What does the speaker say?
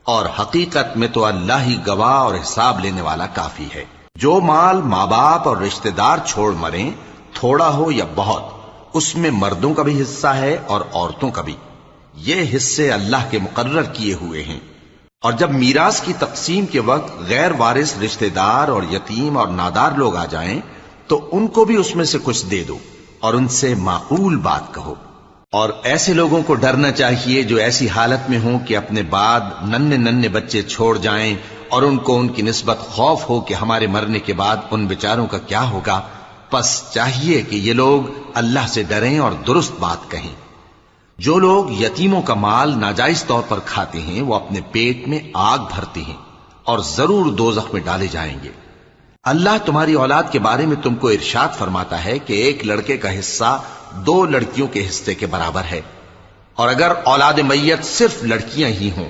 اور حقیقت میں تو اللہ ہی گواہ اور حساب لینے والا کافی ہے۔ جو مال ماں باپ اور رشتہ دار چھوڑ مریں، تھوڑا ہو یا بہت، اس میں مردوں کا بھی حصہ ہے اور عورتوں کا بھی۔ یہ حصے اللہ کے مقرر کیے ہوئے ہیں۔ اور جب میراث کی تقسیم کے وقت غیر وارث رشتہ دار اور یتیم اور نادار لوگ آ جائیں تو ان کو بھی اس میں سے کچھ دے دو اور ان سے معقول بات کہو۔ اور ایسے لوگوں کو ڈرنا چاہیے جو ایسی حالت میں ہوں کہ اپنے بعد ننھے ننھے بچے چھوڑ جائیں اور ان کو ان کی نسبت خوف ہو کہ ہمارے مرنے کے بعد ان بیچاروں کا کیا ہوگا۔ پس چاہیے کہ یہ لوگ اللہ سے ڈریں اور درست بات کہیں۔ جو لوگ یتیموں کا مال ناجائز طور پر کھاتے ہیں وہ اپنے پیٹ میں آگ بھرتے ہیں اور ضرور دوزخ میں ڈالے جائیں گے۔ اللہ تمہاری اولاد کے بارے میں تم کو ارشاد فرماتا ہے کہ ایک لڑکے کا حصہ 2 لڑکیوں کے حصے کے برابر ہے، اور اگر اولاد میت صرف لڑکیاں ہی ہوں